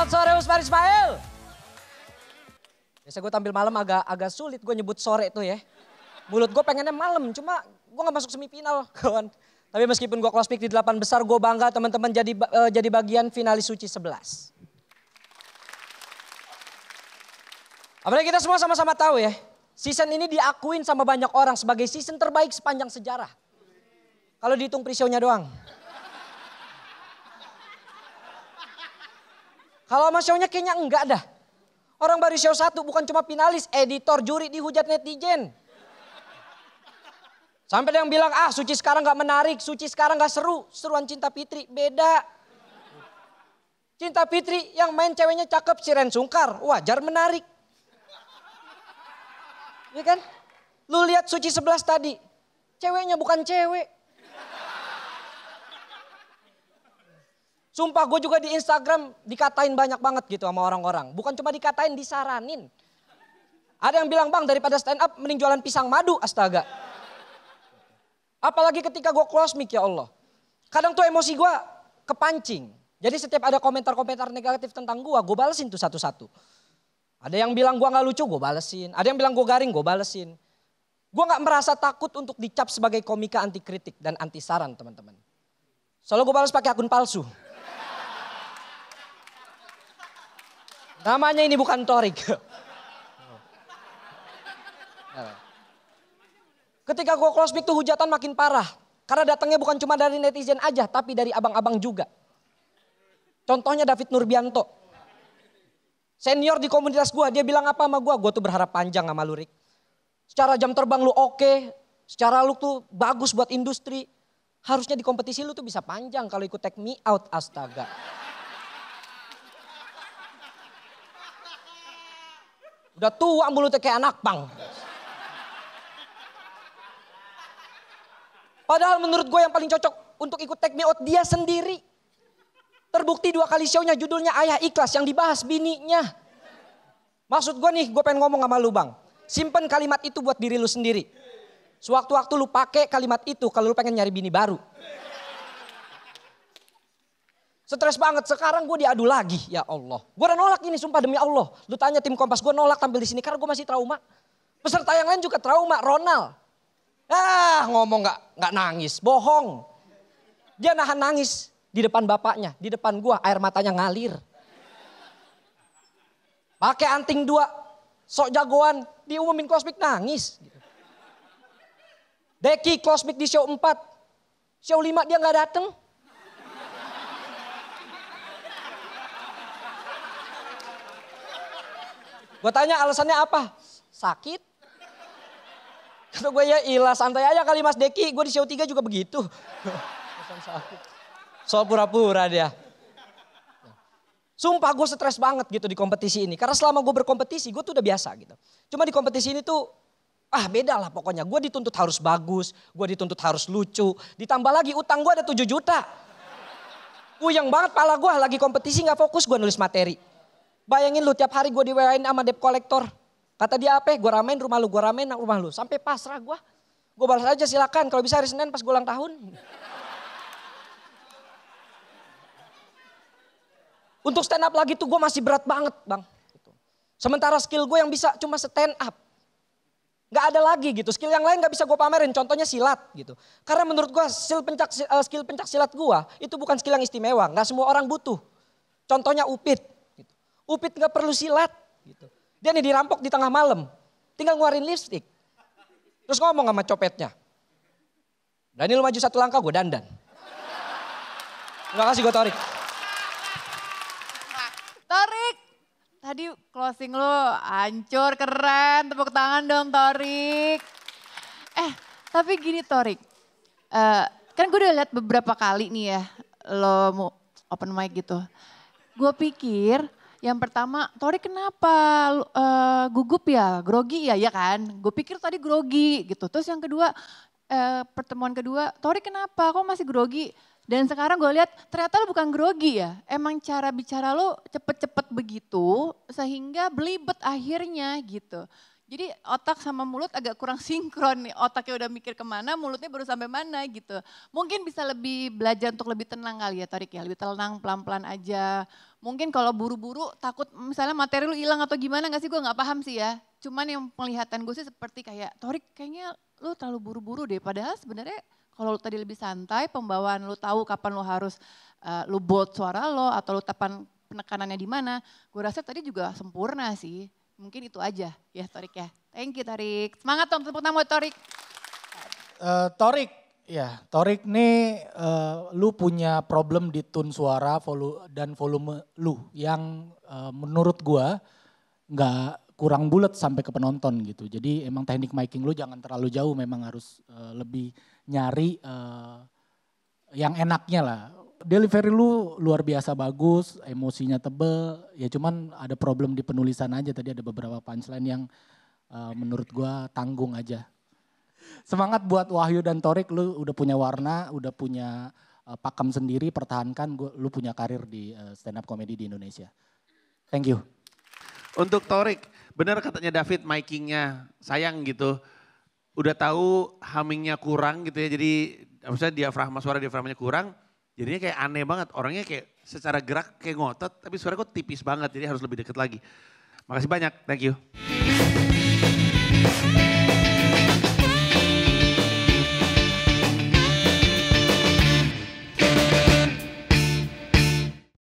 Selamat sore Usmar Ismail. Biasa gue tampil malam agak sulit gue nyebut sore tuh ya. Mulut gue pengennya malam, cuma gue gak masuk semifinal kawan. Tapi meskipun gue close pick di 8 besar, gue bangga teman-teman jadi bagian finalis suci 11. Apalagi kita semua sama-sama tahu ya, season ini diakuin sama banyak orang sebagai season terbaik sepanjang sejarah. Kalau dihitung pre-show-nya doang. Kalau sama show-nya kayaknya enggak dah. Orang baru show 1 bukan cuma finalis, editor, juri dihujat netizen. Sampai ada yang bilang, Suci sekarang gak menarik, Suci sekarang gak seru. Seruan Cinta Fitri, beda. Cinta Fitri yang main ceweknya cakep, Siren Sungkar, wajar menarik. Iya kan? Lu lihat Suci 11 tadi, ceweknya bukan cewek. Sumpah gue juga di Instagram dikatain banyak banget gitu sama orang-orang. Bukan cuma dikatain, disaranin. Ada yang bilang, bang daripada stand up mending jualan pisang madu, astaga. Apalagi ketika gue close mic ya Allah. Kadang tuh emosi gue kepancing. Jadi setiap ada komentar-komentar negatif tentang gue balesin tuh satu-satu. Ada yang bilang gue gak lucu, gue balesin. Ada yang bilang gue garing, gue balesin. Gue gak merasa takut untuk dicap sebagai komika anti kritik dan anti saran teman-teman. Soalnya gue balas pakai akun palsu. Namanya ini bukan Torik. Ketika gue close mic tuh hujatan makin parah. Karena datangnya bukan cuma dari netizen aja, tapi dari abang-abang juga. Contohnya David Nurbianto. Senior di komunitas gue, dia bilang apa sama gue? Gue tuh berharap panjang sama lu Rick. Secara jam terbang lu oke, secara lu tuh bagus buat industri. Harusnya di kompetisi lu tuh bisa panjang kalau ikut Take Me Out, astaga. Udah tua mulutnya kayak anak pang. Padahal menurut gue yang paling cocok untuk ikut Take Me Out dia sendiri. Terbukti 2 kali show-nya judulnya Ayah Ikhlas yang dibahas bininya. Maksud gue nih, gue pengen ngomong sama lu bang. Simpen kalimat itu buat diri lu sendiri. Sewaktu-waktu lu pakai kalimat itu kalau lu pengen nyari bini baru. Stres banget, sekarang gue diadu lagi, ya Allah. Gue udah nolak ini, sumpah demi Allah. Lu tanya tim Kompas, gue nolak tampil di sini karena gue masih trauma. Peserta yang lain juga trauma, Ronald. Ngomong nggak nangis, bohong. Dia nahan nangis di depan bapaknya, di depan gue, air matanya ngalir. Pakai anting 2, sok jagoan, diumumin close mic nangis. Deki close mic di show 4, show 5 dia nggak dateng. Gue tanya alasannya apa? Sakit. Kata gue ya ilah santai aja kali Mas Deki. Gue di show 3 juga begitu. Soal pura-pura dia. Sumpah gue stres banget gitu di kompetisi ini. Karena selama gue berkompetisi gue tuh udah biasa gitu. Cuma di kompetisi ini tuh beda lah pokoknya. Gue dituntut harus bagus. Gue dituntut harus lucu. Ditambah lagi utang gue ada 7 juta. Puyeng banget pala gue lagi kompetisi gak fokus gue nulis materi. Bayangin lu tiap hari gue di WA-in sama debt collector. Kata dia apa? Gue ramein rumah lu, gue ramein rumah lu. Sampai pasrah gue. Gue balas aja silakan kalau bisa hari Senin pas gue ulang tahun. Untuk stand up lagi tuh gue masih berat banget bang. Sementara skill gue yang bisa cuma stand up. Gak ada lagi gitu, skill yang lain gak bisa gue pamerin. Contohnya silat gitu. Karena menurut gue skill pencak silat gue itu bukan skill yang istimewa. Gak semua orang butuh. Contohnya Upit. Upit gak perlu silat gitu. Dia nih dirampok di tengah malam. Tinggal ngeluarin lipstick. Terus ngomong sama copetnya. Berani lu maju 1 langkah gue dandan. Terima kasih gue Torik. Torik, tadi closing lu hancur, keren. Tepuk tangan dong Torik. Tapi gini Torik. Kan gue udah lihat beberapa kali nih ya. Lo mau open mic gitu. Gue pikir yang pertama, Torik kenapa gugup ya, grogi ya, ya kan? Gue pikir tadi grogi gitu. Terus yang kedua, pertemuan kedua, Torik kenapa, kok masih grogi? Dan sekarang gue lihat ternyata lo bukan grogi ya. Emang cara bicara lo cepet-cepet begitu sehingga belibet akhirnya gitu. Jadi otak sama mulut agak kurang sinkron nih. Otaknya udah mikir kemana, mulutnya baru sampai mana gitu. Mungkin bisa lebih belajar untuk lebih tenang kali ya Torik ya. Lebih tenang, pelan-pelan aja. Mungkin kalau buru-buru takut misalnya materi lu hilang atau gimana gak sih, gue gak paham sih ya. Cuman yang penglihatan gue sih seperti kayak Torik kayaknya lu terlalu buru-buru deh. Padahal sebenarnya kalau lu tadi lebih santai, pembawaan lu tahu kapan lu harus lu bold suara lo atau lu tepan penekanannya di mana. Gue rasa tadi juga sempurna sih. Mungkin itu aja ya Torik ya. Thank you Torik. Semangat dong tepuk tangan buat Torik. Torik nih lu punya problem di tone suara dan volume lu yang menurut gua nggak kurang bulat sampai ke penonton gitu. Jadi emang teknik miking lu jangan terlalu jauh, memang harus lebih nyari yang enaknya lah. Delivery lu luar biasa bagus, emosinya tebel, ya cuman ada problem di penulisan aja. Tadi ada beberapa punchline yang menurut gua tanggung aja. Semangat buat Wahyu dan Torik, lu udah punya warna, udah punya pakem sendiri, pertahankan, lu punya karir di stand up comedy di Indonesia. Thank you. Untuk Torik, benar katanya David mikingnya sayang gitu. Udah tahu hummingnya kurang gitu ya, jadi maksudnya diafragmanya kurang. Jadinya kayak aneh banget, orangnya kayak secara gerak kayak ngotot, tapi suara kok tipis banget, jadi harus lebih deket lagi. Makasih banyak, thank you.